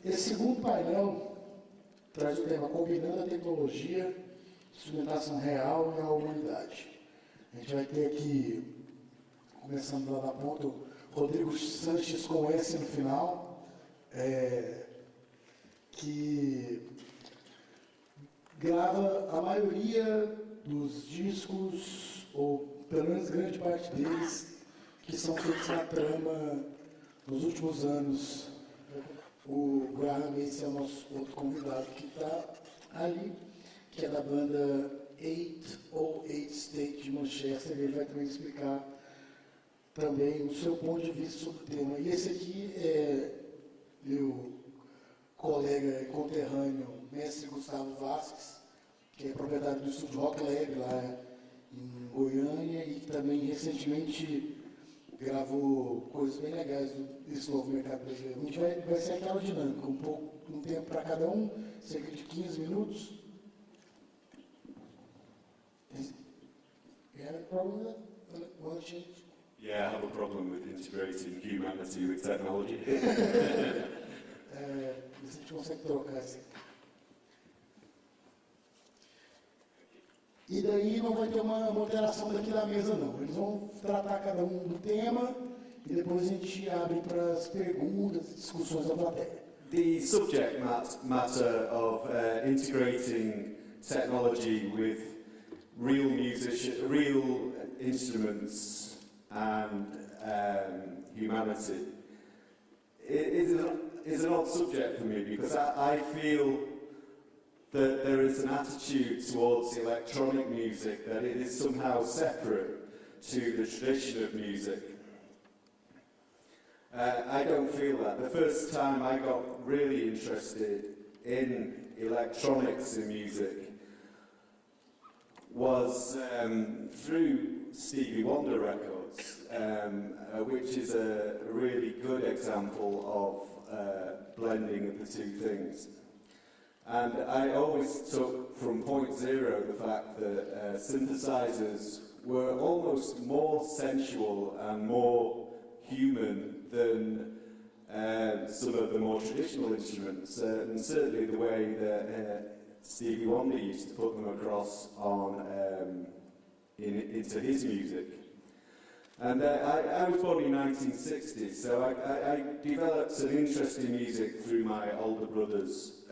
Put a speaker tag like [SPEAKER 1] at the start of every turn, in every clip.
[SPEAKER 1] esse segundo painel traz o tema Combinando a tecnologia, instrumentação real e a humanidade. A gente vai ter aqui, começando lá da ponta, o Rodrigo Sanches com S no final, que grava a maioria dos discos, ou pelo menos grande parte deles, que são feitos na Trama nos últimos anos. O Massey é o nosso outro convidado que está ali, que é da banda 808 State de Manchester. Ele vai também explicar também o seu ponto de vista sobre o tema. E esse aqui é meu colega e conterrâneo, mestre Gustavo Vazquez, que é proprietário do estúdio Rocklab lá em Goiânia e que também recentemente gravou coisas bem legais desse novo mercado brasileiro. A gente vai ser aquela dinâmica, um tempo para cada um, cerca de 15 minutos. You have a problem with that? Want to change?
[SPEAKER 2] Yeah, I have a problem with integrating humanity with technology.
[SPEAKER 1] A gente consegue trocar assim. E daí não vai ter uma alteração daqui da mesa, não. Eles vão tratar cada um do tema e depois a gente abre para as perguntas e discussões da plateia.
[SPEAKER 2] The subject matter of integrating technology with real instruments and humanity is an odd subject for me, because I feel that there is an attitude towards electronic music that it is somehow separate to the tradition of music. I don't feel that. The first time I got really interested in electronics in music was through Stevie Wonder records, which is a really good example of blending of the two things. And I always took from point zero the fact that synthesizers were almost more sensual and more human than some of the more traditional instruments, and certainly the way that Stevie Wonder used to put them across on into his music. And I was born in 1960, so I developed an interest in music through my older brothers,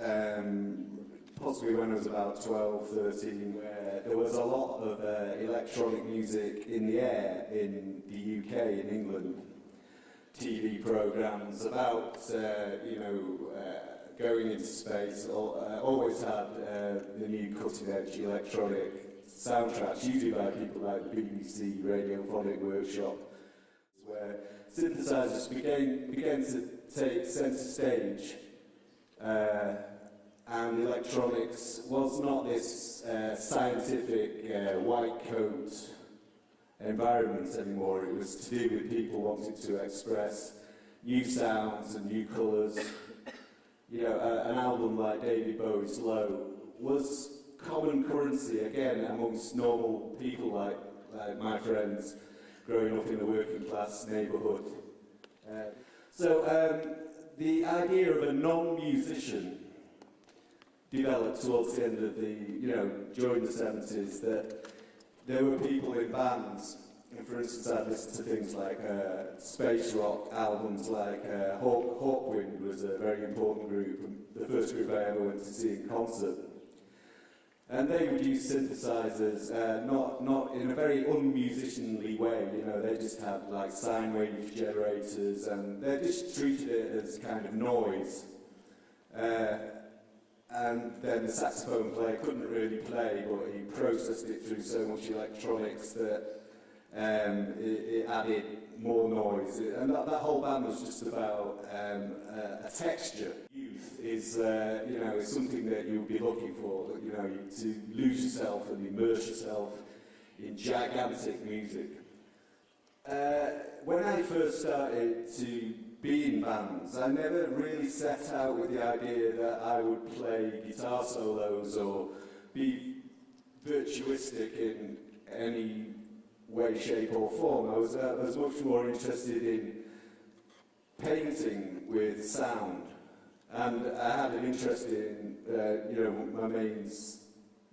[SPEAKER 2] possibly when I was about 12, 13, where there was a lot of electronic music in the air in the UK, in England. TV programmes about, going into space, always had the new cutting-edge electronic soundtracks, usually by people like the BBC Radiophonic Workshop, where synthesizers began to take centre stage, and electronics was not this scientific white coat environment anymore. It was to do with people wanting to express new sounds and new colours. An album like David Bowie's Low was common currency again amongst normal people like my friends growing up in a working class neighbourhood. So the idea of a non-musician developed towards the end of during the 70s, that there were people in bands, and for instance I'd listen to things like space rock albums like Hawkwind was a very important group, and the first group I ever went to see in concert. And they would use synthesizers, not in a very unmusicianly way, they just had like sine wave generators, and they just treated it as kind of noise. And then the saxophone player couldn't really play, but he processed it through so much electronics that it added more noise. And that whole band was just about a texture. Youth is, is something that you'll be looking for, to lose yourself and immerse yourself in gigantic music. When I first started to be in bands, I never really set out with the idea that I would play guitar solos or be virtuistic in any way, shape or form. I was much more interested in painting with sound And I had an interest in,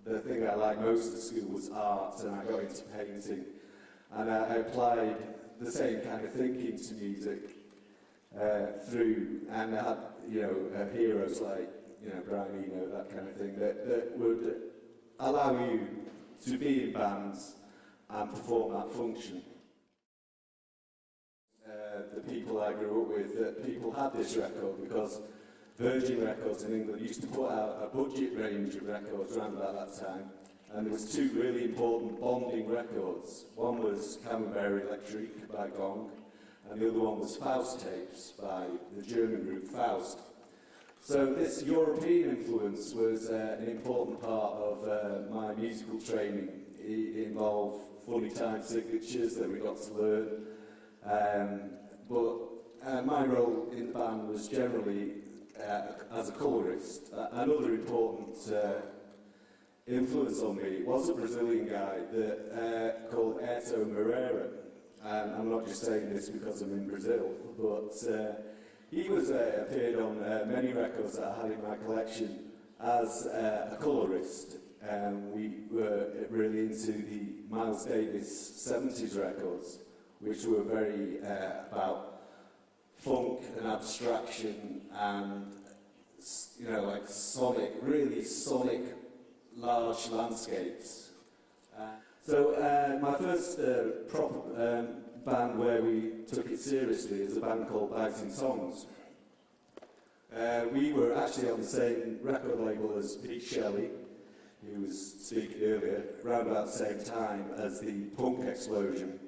[SPEAKER 2] the thing I liked most at school was art, and I got into painting. And I applied the same kind of thinking to music and I had, heroes like, Brian Eno, that kind of thing, that would allow you to be in bands and perform that function. The people I grew up with, that people had this record because Virgin Records in England used to put out a budget range of records around about that time, and there was two really important bonding records. One was Camembert Electrique by Gong, and the other one was Faust tapes by the German group Faust. So this European influence was an important part of my musical training. It involved funny time signatures that we got to learn. But my role in the band was generally as a colorist. Another important influence on me was a Brazilian guy called Eto Moreira. And I'm not just saying this because I'm in Brazil, but he appeared on many records that I had in my collection as a colorist. We were really into the Miles Davis 70s records, which were very about funk and abstraction and, like really sonic, large landscapes. So my first proper band where we took it seriously is a band called Biting Songs. We were actually on the same record label as Pete Shelley, who was speaking earlier, around about the same time as the punk explosion.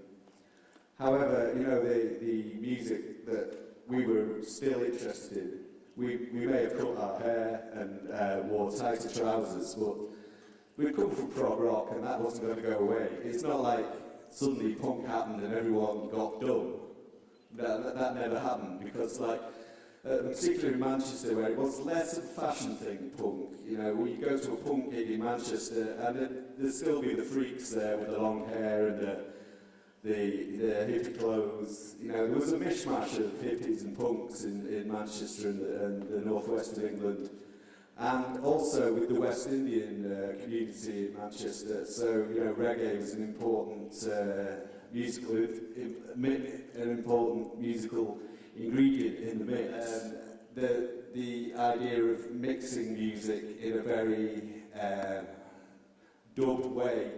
[SPEAKER 2] However, the music that we were still interested in, we may have cut our hair and wore tighter trousers, but we'd come from prog rock and that wasn't going to go away. It's not like suddenly punk happened and everyone got dumb. That never happened because, particularly in Manchester, where it was less of a fashion thing, punk. We go to a punk gig in Manchester and there'd still be the freaks there with the long hair and the hippie clothes. There was a mishmash of hippies and punks in Manchester and the northwest of England. And also with the West Indian community in Manchester, so reggae was an important musical ingredient in the mix. The idea of mixing music in a very dubbed way,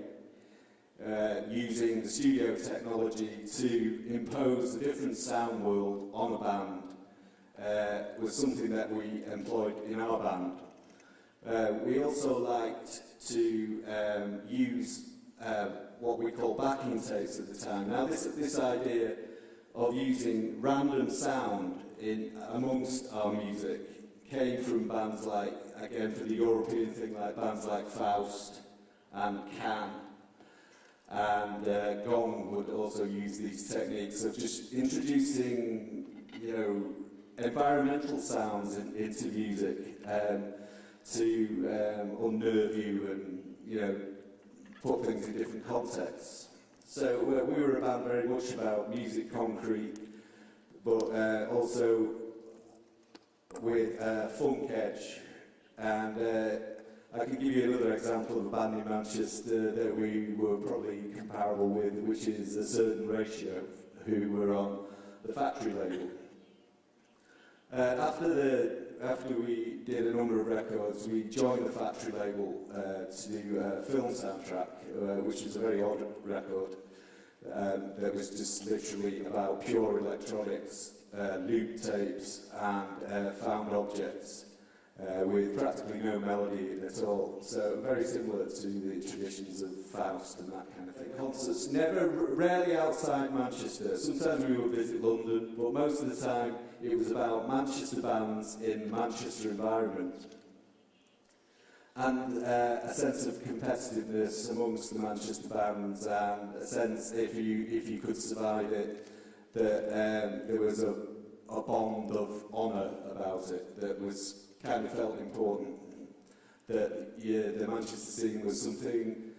[SPEAKER 2] using the studio technology to impose a different sound world on a band, was something that we employed in our band. We also liked to use what we call backing tapes at the time. Now, this idea of using random sound amongst our music came from bands like, again, for the European thing, like bands like Faust and Can. And Gong would also use these techniques of just introducing, environmental sounds into music. To unnerve you and, put things in different contexts. So we were a band very much about music concrete, but also with funk edge. And I can give you another example of a band in Manchester that we were probably comparable with, which is A Certain Ratio, who were on the Factory label. After we did a number of records, we joined the Factory label to do a film soundtrack, which was a very odd record that was just literally about pure electronics, loop tapes and found objects with practically no melody at all. So very similar to the traditions of Faust and that kind of thing. Concerts rarely outside Manchester. Sometimes we would visit London, but most of the time it was about Manchester bands in Manchester environment. And a sense of competitiveness amongst the Manchester bands, and a sense, if you could survive it, that there was a bond of honour about it that was kind of felt important. That the Manchester scene was something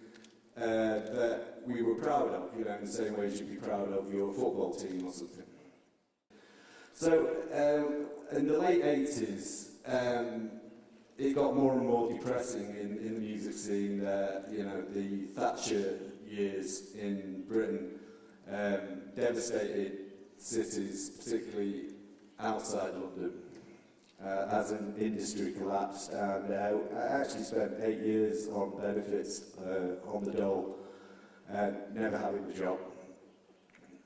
[SPEAKER 2] that we were proud of, in the same way as you'd be proud of your football team or something. So in the late 80s, it got more and more depressing in the music scene. You know, the Thatcher years in Britain devastated cities, particularly outside London, as an industry collapsed. And I actually spent 8 years on benefits on the dole, never having a job.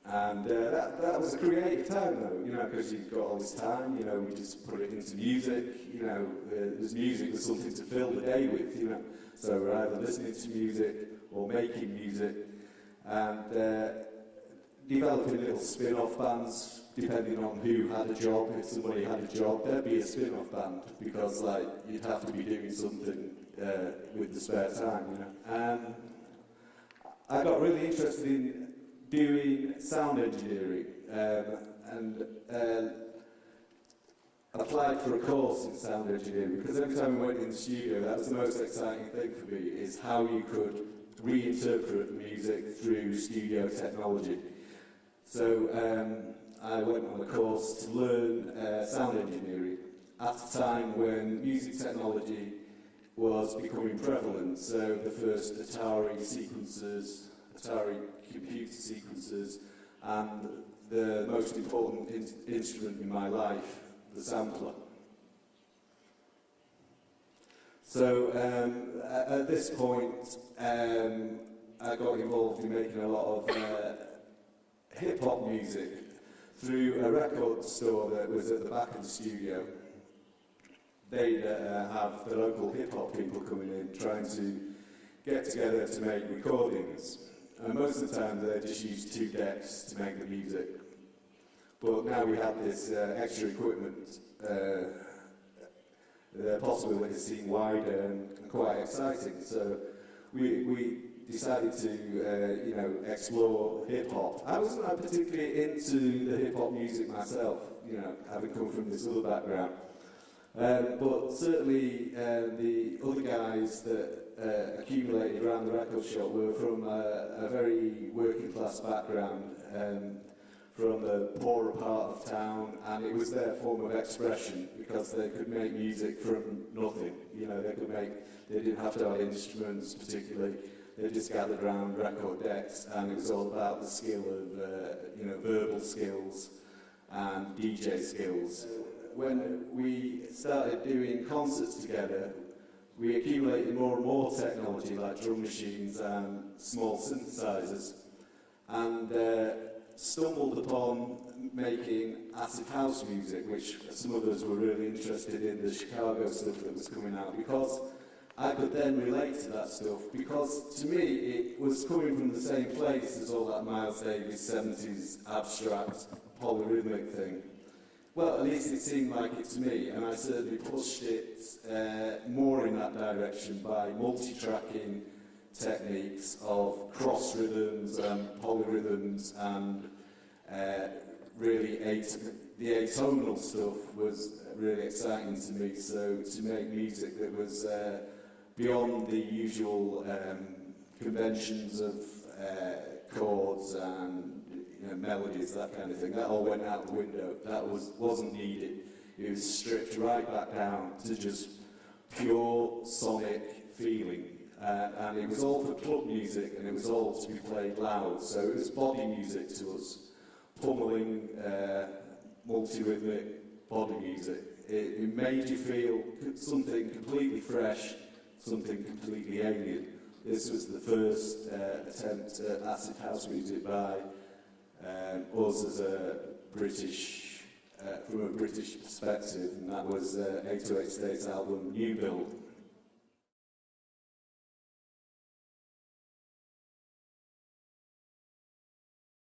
[SPEAKER 2] And that was a creative time, though, you know, because you've got all this time, you know, we just put it into music, you know, there's music, there's something to fill the day with, you know. So we're either listening to music or making music, and developing little spin-off bands, depending on who had a job. If somebody had a job, there'd be a spin-off band, because, like, you'd have to be doing something with the spare time, you know. I got really interested in doing sound engineering, and applied for a course in sound engineering, because every time we went in the studio, that was the most exciting thing for me, is how you could reinterpret music through studio technology. So I went on a course to learn sound engineering at a time when music technology was becoming prevalent. So the first Atari sequencers, Atari computer sequencers, and the most important instrument in my life, the sampler. So at this point, I got involved in making a lot of hip-hop music through a record store that was at the back of the studio. They'd have the local hip-hop people coming in, trying to get together to make recordings. And most of the time, they just used 2 decks to make the music. But now we have this extra equipment, the possibilities seem wider and quite exciting. So we decided to, you know, explore hip-hop. I wasn't particularly into the hip-hop music myself, you know, having come from this other background. But certainly the other guys that accumulated around the record shop were from a very working class background, from the poorer part of town, and it was their form of expression, because they could make music from nothing. You know, they didn't have to have instruments particularly. They just gathered around record decks, and it was all about the skill of, you know, verbal skills and DJ skills. When we started doing concerts together, we accumulated more and more technology, like drum machines and small synthesizers, and stumbled upon making acid house music, which some of us were really interested in, the Chicago stuff that was coming out, because I could then relate to that stuff, because to me it was coming from the same place as all that Miles Davis 70s abstract polyrhythmic thing. Well, at least it seemed like it to me, and I certainly pushed it more in that direction by multi-tracking techniques of cross rhythms and polyrhythms, and really the atonal stuff was really exciting to me. So to make music that was beyond the usual conventions of chords and, you know, melodies, that kind of thing, that all went out the window. That wasn't needed. It was stripped right back down to just pure sonic feeling. And it was all for club music, and it was all to be played loud. So it was body music to us, pummeling, multi-rhythmic body music. It made you feel something completely fresh, something completely alien. This was the first attempt at acid house music by us as a British, from a British perspective, and that was 808 State's album New Build.